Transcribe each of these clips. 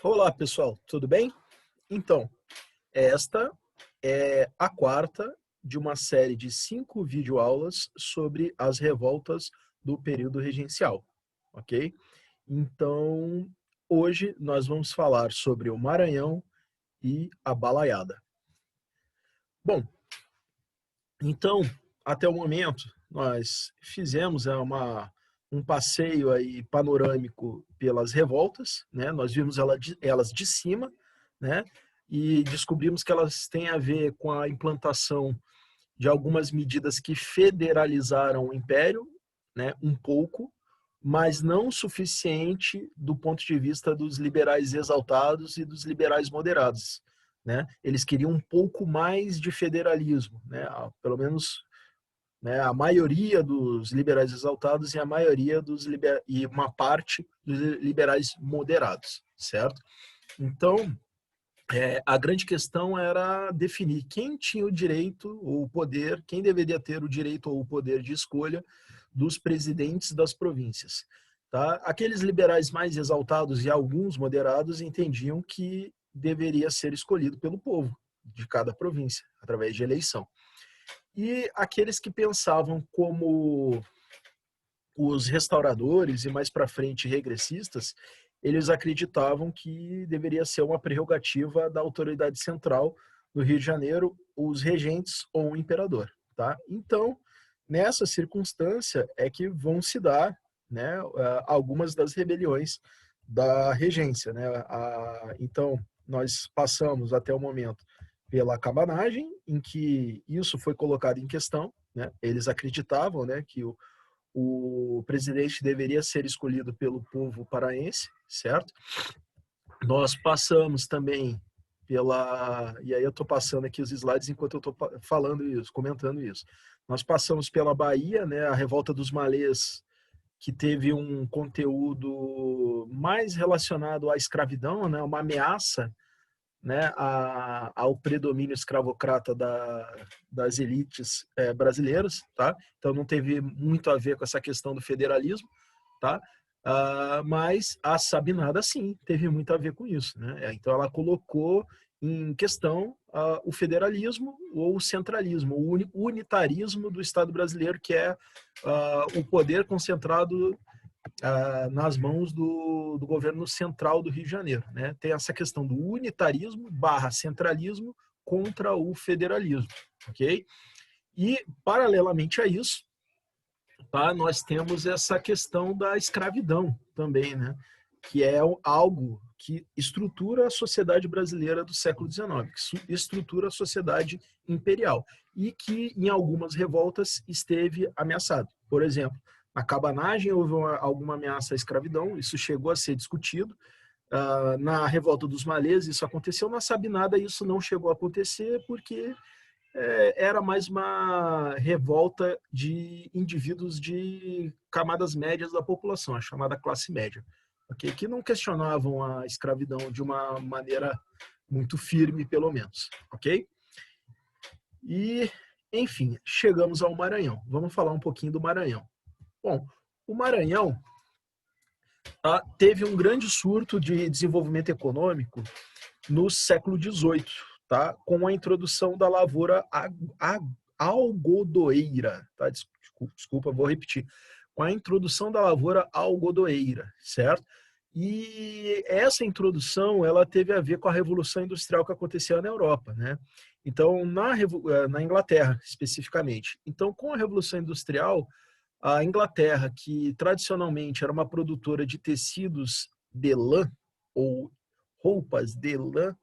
Olá, pessoal, tudo bem? Então, esta é a quarta de uma série de 5 videoaulas sobre as revoltas do período regencial, ok? Então, hoje nós vamos falar sobre o Maranhão e a Balaiada. Bom, então, até o momento, nós fizemos um passeio aí panorâmico pelas revoltas, né? Nós vimos elas de cima, né? E descobrimos que elas têm a ver com a implantação de algumas medidas que federalizaram o império, né? Um pouco, mas não o suficiente do ponto de vista dos liberais exaltados e dos liberais moderados, né? Eles queriam um pouco mais de federalismo, né? Pelo menos, né, a maioria dos liberais exaltados e a maioria e uma parte dos liberais moderados, certo? Então, a grande questão era definir quem tinha o direito ou o poder, quem deveria ter o direito ou o poder de escolha dos presidentes das províncias. Tá? Aqueles liberais mais exaltados e alguns moderados entendiam que deveria ser escolhido pelo povo de cada província, através de eleição. E aqueles que pensavam como os restauradores e mais para frente regressistas, eles acreditavam que deveria ser uma prerrogativa da autoridade central do Rio de Janeiro, os regentes ou o imperador. Tá? Então, nessa circunstância é que vão se dar, né, algumas das rebeliões da regência. Né? Então, nós passamos até o momento pela cabanagem, em que isso foi colocado em questão. Né? Eles acreditavam, né, que o presidente deveria ser escolhido pelo povo paraense, certo? Nós passamos também pela... E aí eu estou passando aqui os slides enquanto eu estou falando isso, comentando isso. Nós passamos pela Bahia, né, a revolta dos malês, que teve um conteúdo mais relacionado à escravidão, né, uma ameaça, né, ao predomínio escravocrata das elites brasileiras, tá? Então não teve muito a ver com essa questão do federalismo, tá? Mas a Sabinada sim teve muito a ver com isso, né? Então ela colocou em questão o federalismo ou o centralismo, o unitarismo do Estado brasileiro, que é o poder concentrado nas mãos do governo central do Rio de Janeiro. Né? Tem essa questão do unitarismo barra centralismo contra o federalismo. Okay? E, paralelamente a isso, tá, nós temos essa questão da escravidão também, né? Que é algo que estrutura a sociedade brasileira do século XIX, que estrutura a sociedade imperial e que, em algumas revoltas, esteve ameaçado. Por exemplo, na cabanagem houve alguma ameaça à escravidão, isso chegou a ser discutido. Na revolta dos malês isso aconteceu, na Sabinada isso não chegou a acontecer porque era mais uma revolta de indivíduos de camadas médias da população, a chamada classe média, okay? Que não questionavam a escravidão de uma maneira muito firme, pelo menos. Ok? E, enfim, chegamos ao Maranhão. Vamos falar um pouquinho do Maranhão. Bom, o Maranhão teve um grande surto de desenvolvimento econômico no século XVIII, tá? Com a introdução da lavoura algodoeira. Tá? Desculpa, vou repetir. Com a introdução da lavoura algodoeira, certo? E essa introdução ela teve a ver com a Revolução Industrial que acontecia na Europa, né? Então, na Inglaterra, especificamente. Então, com a Revolução Industrial, a Inglaterra, que tradicionalmente era uma produtora de tecidos de lã, ou roupas de lã,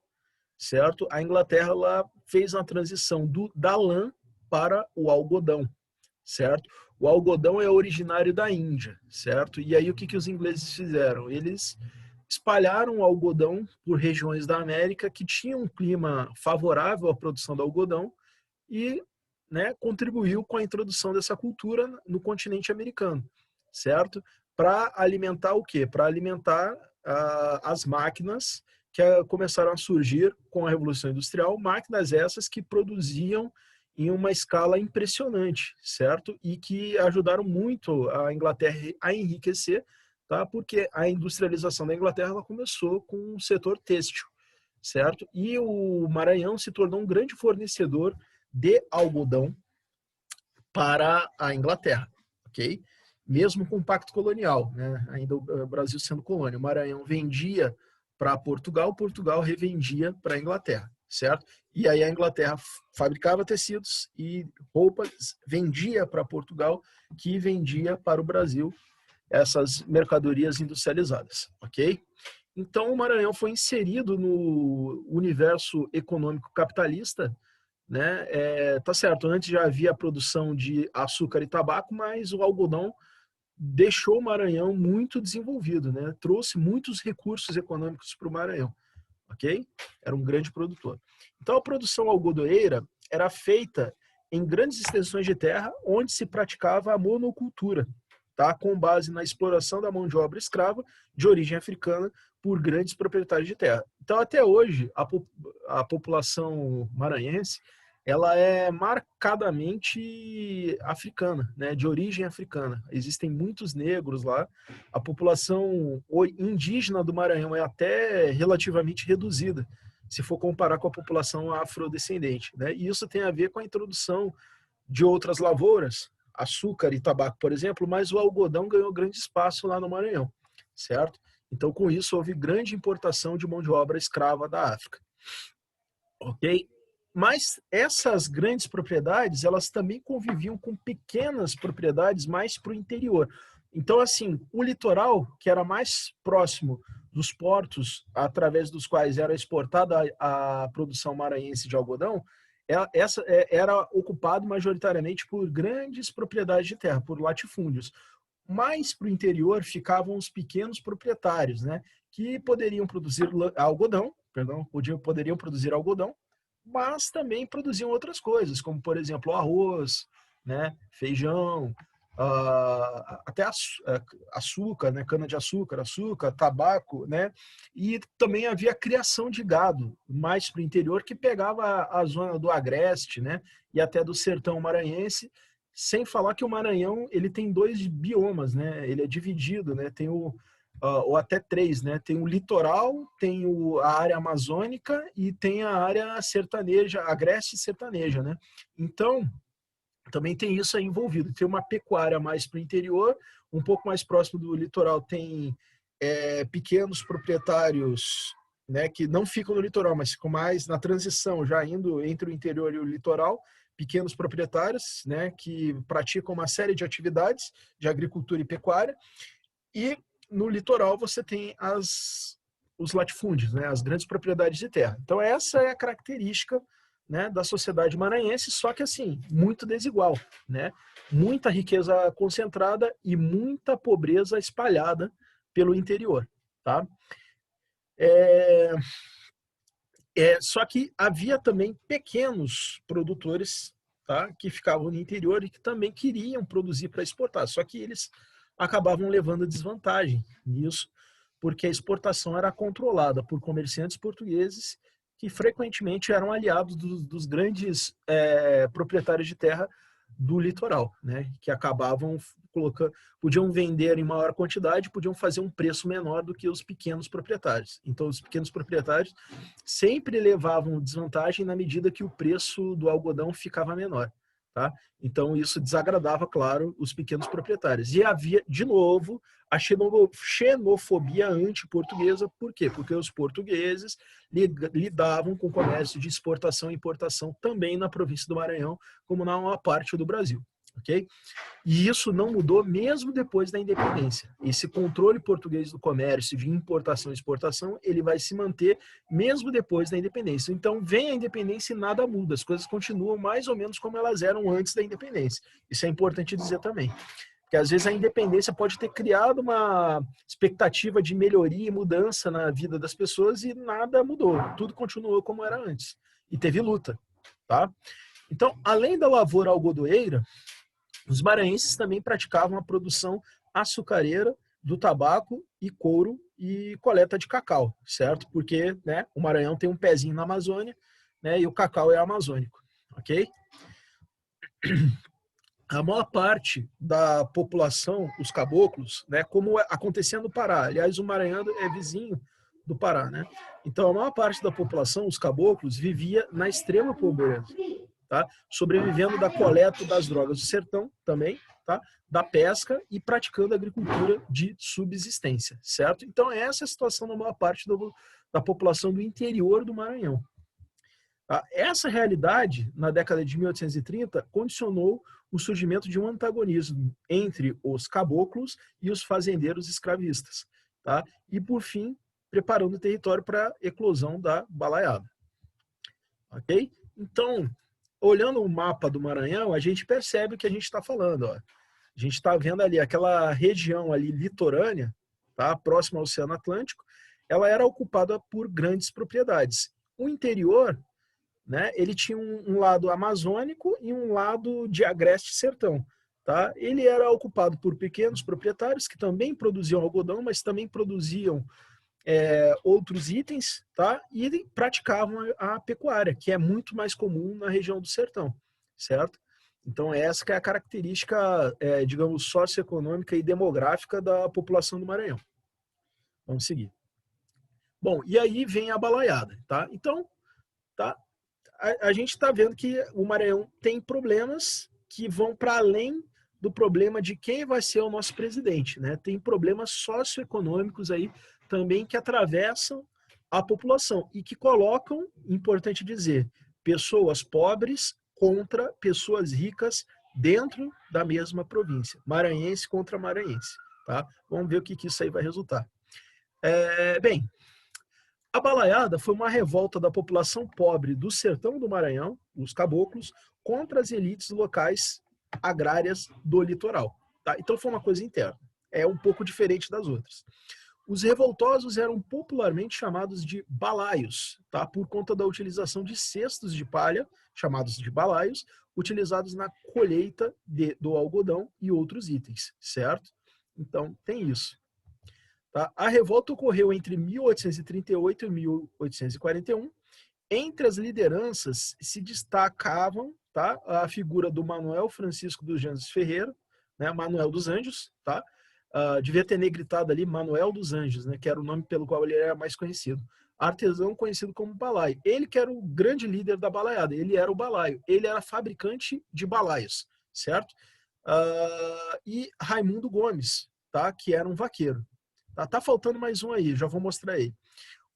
certo? A Inglaterra ela fez uma transição da lã para o algodão, certo? O algodão é originário da Índia, certo? E aí o que os ingleses fizeram? Eles espalharam o algodão por regiões da América que tinham um clima favorável à produção do algodão e, né, contribuiu com a introdução dessa cultura no continente americano, certo? Para alimentar o quê? Para alimentar as máquinas que começaram a surgir com a Revolução Industrial, máquinas essas que produziam em uma escala impressionante, certo? E que ajudaram muito a Inglaterra a enriquecer, tá? Porque a industrialização da Inglaterra ela começou com o setor têxtil, certo? E o Maranhão se tornou um grande fornecedor de algodão para a Inglaterra, ok? Mesmo com o Pacto Colonial, né? Ainda o Brasil sendo colônia, o Maranhão vendia para Portugal, Portugal revendia para a Inglaterra, certo? E aí a Inglaterra fabricava tecidos e roupas, vendia para Portugal, que vendia para o Brasil essas mercadorias industrializadas, ok? Então o Maranhão foi inserido no universo econômico capitalista, né? Tá certo, antes já havia a produção de açúcar e tabaco, mas o algodão deixou o Maranhão muito desenvolvido, né? Trouxe muitos recursos econômicos para o Maranhão, ok? Era um grande produtor. Então a produção algodoeira era feita em grandes extensões de terra, onde se praticava a monocultura, tá? Com base na exploração da mão de obra escrava de origem africana por grandes proprietários de terra. Então até hoje a população maranhense ela é marcadamente africana, né, de origem africana. Existem muitos negros lá. A população indígena do Maranhão é até relativamente reduzida, se for comparar com a população afrodescendente, né? E isso tem a ver com a introdução de outras lavouras, açúcar e tabaco, por exemplo, mas o algodão ganhou grande espaço lá no Maranhão, certo? Então, com isso, houve grande importação de mão de obra escrava da África, ok? Mas essas grandes propriedades, elas também conviviam com pequenas propriedades mais para o interior. Então, assim, o litoral, que era mais próximo dos portos através dos quais era exportada a produção maranhense de algodão, era ocupado majoritariamente por grandes propriedades de terra, por latifúndios. Mais para o interior ficavam os pequenos proprietários, né, que poderiam produzir algodão, poderiam produzir algodão, mas também produziam outras coisas, como, por exemplo, arroz, né, feijão, até açúcar, né, cana-de-açúcar, açúcar, tabaco, né, e também havia criação de gado, mais para o interior, que pegava a zona do Agreste, né, e até do sertão maranhense, sem falar que o Maranhão ele tem dois biomas, né, ele é dividido, né, tem ou até três, né? Tem o litoral, tem a área amazônica e tem a área sertaneja, agreste sertaneja, né? Então, também tem isso aí envolvido. Tem uma pecuária mais para o interior, um pouco mais próximo do litoral tem pequenos proprietários, né, que não ficam no litoral, mas ficam mais na transição, já indo entre o interior e o litoral, pequenos proprietários, né, que praticam uma série de atividades de agricultura e pecuária, e no litoral você tem os latifúndios, né, as grandes propriedades de terra. Então essa é a característica, né, da sociedade maranhense, só que assim, muito desigual, né? Muita riqueza concentrada e muita pobreza espalhada pelo interior, tá? Só que havia também pequenos produtores, tá, que ficavam no interior e que também queriam produzir para exportar, só que eles acabavam levando desvantagem nisso, porque a exportação era controlada por comerciantes portugueses que frequentemente eram aliados dos grandes proprietários de terra do litoral, né? Que acabavam colocando, podiam vender em maior quantidade, podiam fazer um preço menor do que os pequenos proprietários. Então, os pequenos proprietários sempre levavam desvantagem na medida que o preço do algodão ficava menor. Tá? Então, isso desagradava, claro, os pequenos proprietários. E havia, de novo, a xenofobia anti-portuguesa. Por quê? Porque os portugueses lidavam com o comércio de exportação e importação também na província do Maranhão, como na maior parte do Brasil. Okay? E isso não mudou mesmo depois da independência. Esse controle português do comércio de importação e exportação, ele vai se manter mesmo depois da independência. Então, vem a independência e nada muda. As coisas continuam mais ou menos como elas eram antes da independência. Isso é importante dizer também. Porque às vezes a independência pode ter criado uma expectativa de melhoria e mudança na vida das pessoas e nada mudou. Tudo continuou como era antes. E teve luta, tá? Então, além da lavoura algodoeira, os maranhenses também praticavam a produção açucareira do tabaco e couro e coleta de cacau, certo? Porque, né, o Maranhão tem um pezinho na Amazônia, né, e o cacau é amazônico, ok? a maior parte da população, os caboclos, né, como acontecia no Pará. Aliás, o Maranhão é vizinho do Pará, né? Então, a maior parte da população, os caboclos, vivia na extrema pobreza, tá? Sobrevivendo da coleta das drogas do sertão também, tá? Da pesca e praticando agricultura de subsistência, certo? Então, essa é a situação da maior parte da população do interior do Maranhão. Tá? Essa realidade, na década de 1830, condicionou o surgimento de um antagonismo entre os caboclos e os fazendeiros escravistas, tá? E, por fim, preparando o território para a eclosão da balaiada. Ok? Então, olhando o mapa do Maranhão, a gente percebe o que a gente está falando. Ó. A gente está vendo ali aquela região ali litorânea, tá? Próxima ao Oceano Atlântico, ela era ocupada por grandes propriedades. O interior, né, ele tinha um lado amazônico e um lado de agreste sertão. Tá? Ele era ocupado por pequenos proprietários que também produziam algodão, mas também produziam outros itens, tá? E praticavam a pecuária, que é muito mais comum na região do sertão, certo? Então, essa que é a característica, digamos, socioeconômica e demográfica da população do Maranhão. Vamos seguir. Bom, e aí vem a balaiada, tá? Então, tá? A gente está vendo que o Maranhão tem problemas que vão para além do problema de quem vai ser o nosso presidente, né? Tem problemas socioeconômicos aí também que atravessam a população e que colocam, importante dizer, pessoas pobres contra pessoas ricas dentro da mesma província, maranhense contra maranhense, tá? Vamos ver o que isso aí vai resultar. Bem, a balaiada foi uma revolta da população pobre do sertão do Maranhão, os caboclos, contra as elites locais agrárias do litoral. Tá? Então foi uma coisa interna. É um pouco diferente das outras. Os revoltosos eram popularmente chamados de balaios, tá? Por conta da utilização de cestos de palha, chamados de balaios, utilizados na colheita do algodão e outros itens, certo? Então tem isso. Tá? A revolta ocorreu entre 1838 e 1841. Entre as lideranças se destacavam, tá, a figura do Manuel Francisco dos Anjos Ferreira, né, Manuel dos Anjos, tá? Devia ter negritado ali Manuel dos Anjos, né, que era o nome pelo qual ele era mais conhecido. Artesão conhecido como balaio. Ele que era o grande líder da balaiada, ele era o balaio, ele era fabricante de balaios, certo? E Raimundo Gomes, tá, que era um vaqueiro. Tá faltando mais um aí, já vou mostrar aí.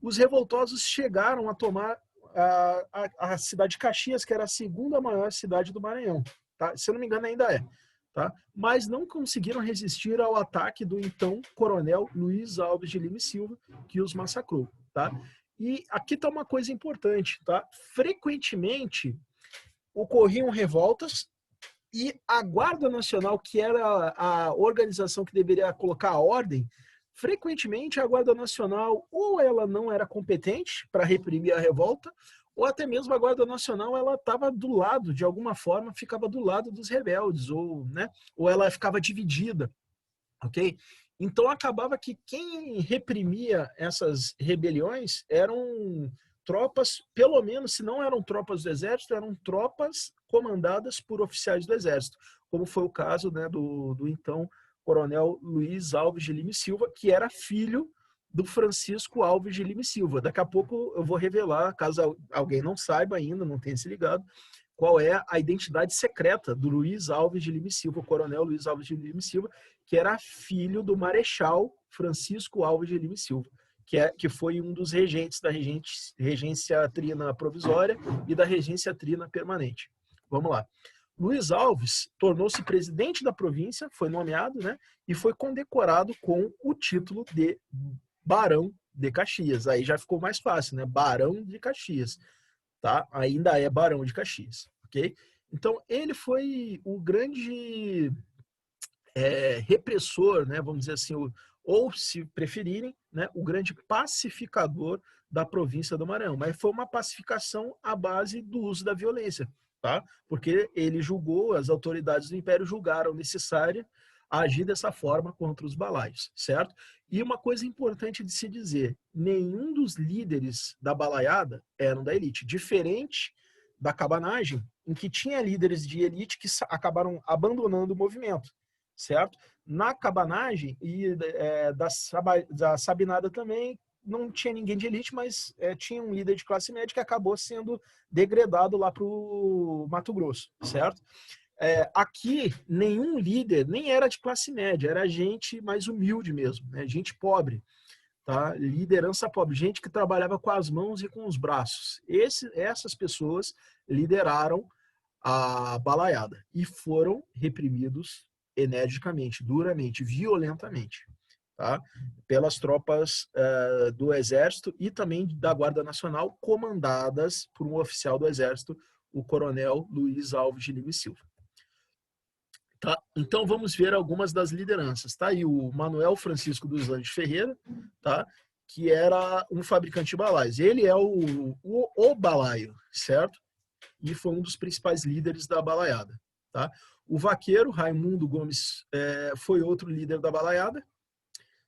Os revoltosos chegaram a tomar a cidade de Caxias, que era a segunda maior cidade do Maranhão. Tá? Se eu não me engano, ainda é. Tá? Mas não conseguiram resistir ao ataque do então coronel Luiz Alves de Lima e Silva, que os massacrou. Tá? E aqui está uma coisa importante. Tá? Frequentemente ocorriam revoltas e a Guarda Nacional, que era a organização que deveria colocar a ordem, frequentemente a Guarda Nacional ou ela não era competente para reprimir a revolta, ou até mesmo a Guarda Nacional ela estava do lado, de alguma forma, ficava do lado dos rebeldes, ou, né, ou ela ficava dividida, ok? Então acabava que quem reprimia essas rebeliões eram tropas, pelo menos, se não eram tropas do exército, eram tropas comandadas por oficiais do exército, como foi o caso, né, do então coronel Luiz Alves de Lima e Silva, que era filho do Francisco Alves de Lima e Silva. Daqui a pouco eu vou revelar, caso alguém não saiba ainda, não tenha se ligado, qual é a identidade secreta do Luiz Alves de Lima e Silva, o coronel Luiz Alves de Lima e Silva, que era filho do marechal Francisco Alves de Lima e Silva, que foi um dos regentes da regência trina provisória e da regência trina permanente. Vamos lá. Luiz Alves tornou-se presidente da província, foi nomeado, né, e foi condecorado com o título de Barão de Caxias. Aí já ficou mais fácil, né? Barão de Caxias, tá? Ainda é Barão de Caxias, ok? Então ele foi o grande repressor, né? Vamos dizer assim, ou se preferirem, né? O grande pacificador da província do Maranhão. Mas foi uma pacificação à base do uso da violência. Tá? Porque ele julgou, as autoridades do Império julgaram necessária agir dessa forma contra os balaios, certo? E uma coisa importante de se dizer, nenhum dos líderes da balaiada eram da elite, diferente da cabanagem, em que tinha líderes de elite que acabaram abandonando o movimento, certo? Na cabanagem e da sabinada também, não tinha ninguém de elite, mas tinha um líder de classe média que acabou sendo degradado lá para o Mato Grosso, certo? Aqui, nenhum líder nem era de classe média, era gente mais humilde mesmo, né? Gente pobre, tá? Liderança pobre, gente que trabalhava com as mãos e com os braços. Essas pessoas lideraram a balaiada e foram reprimidos energicamente, duramente, violentamente, tá? Pelas tropas do Exército e também da Guarda Nacional, comandadas por um oficial do Exército, o Coronel Luiz Alves de Lima e Silva. Tá? Então vamos ver algumas das lideranças. Tá aí o Manuel Francisco dos Anjos Ferreira, tá? Que era um fabricante de balaios. Ele é o balaio, certo? E foi um dos principais líderes da balaiada. Tá? O vaqueiro, Raimundo Gomes, foi outro líder da balaiada,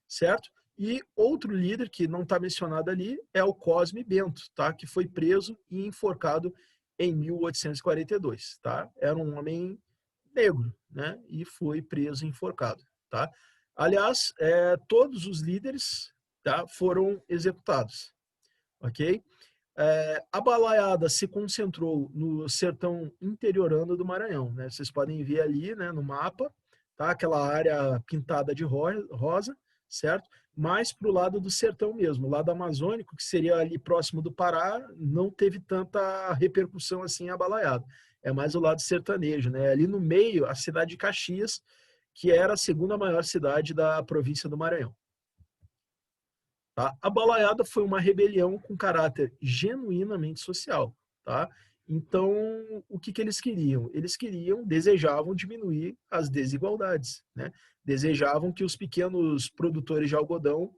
certo? E outro líder que não está mencionado ali é o Cosme Bento, tá? Que foi preso e enforcado em 1842. Tá? Era um homem negro, né? E foi preso e enforcado. Tá? Aliás, todos os líderes, tá, foram executados. Ok? A balaiada se concentrou no sertão interiorano do Maranhão, né? Vocês podem ver ali, né, no mapa, tá? Aquela área pintada de rosa, certo? Mais para o lado do sertão mesmo, o lado amazônico, que seria ali próximo do Pará, não teve tanta repercussão assim a balaiada. É mais o lado sertanejo, né? Ali no meio, a cidade de Caxias, que era a segunda maior cidade da província do Maranhão. Tá? A balaiada foi uma rebelião com caráter genuinamente social. Tá? Então, o que eles queriam? Eles desejavam diminuir as desigualdades. Né? Desejavam que os pequenos produtores de algodão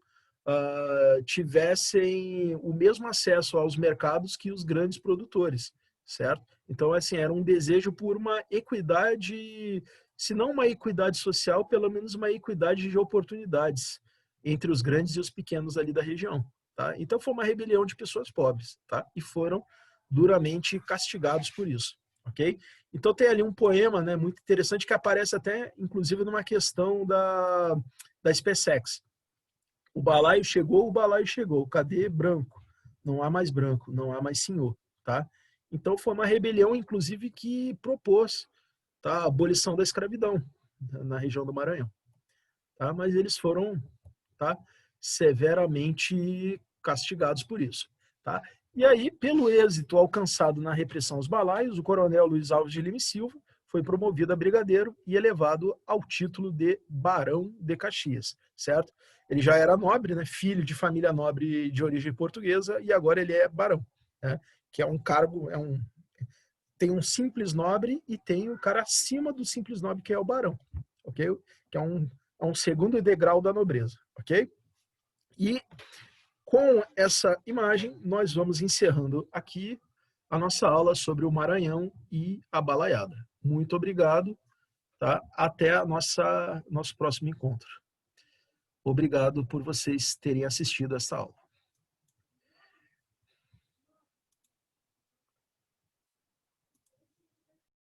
tivessem o mesmo acesso aos mercados que os grandes produtores. Certo? Então, assim, era um desejo por uma equidade, se não uma equidade social, pelo menos uma equidade de oportunidades entre os grandes e os pequenos ali da região. Tá? Então foi uma rebelião de pessoas pobres, tá? E foram duramente castigados por isso, ok? Então tem ali um poema, né, muito interessante que aparece até, inclusive, numa questão da SpaceX. O balaio chegou, cadê branco? Não há mais branco, não há mais senhor, tá? Então foi uma rebelião, inclusive, que propôs, tá, a abolição da escravidão na região do Maranhão. Tá? Mas eles foram, tá, severamente castigados por isso. Tá? E aí, pelo êxito alcançado na repressão aos balaios, o coronel Luiz Alves de Lima e Silva foi promovido a brigadeiro e elevado ao título de Barão de Caxias, certo? Ele já era nobre, né, filho de família nobre de origem portuguesa, e agora ele é barão, né, que é um cargo, tem um simples nobre e tem o cara acima do simples nobre, que é o barão, ok? Que é um segundo degrau da nobreza, ok? E com essa imagem, nós vamos encerrando aqui a nossa aula sobre o Maranhão e a balaiada. Muito obrigado, tá? Até nosso próximo encontro. Obrigado por vocês terem assistido essa aula.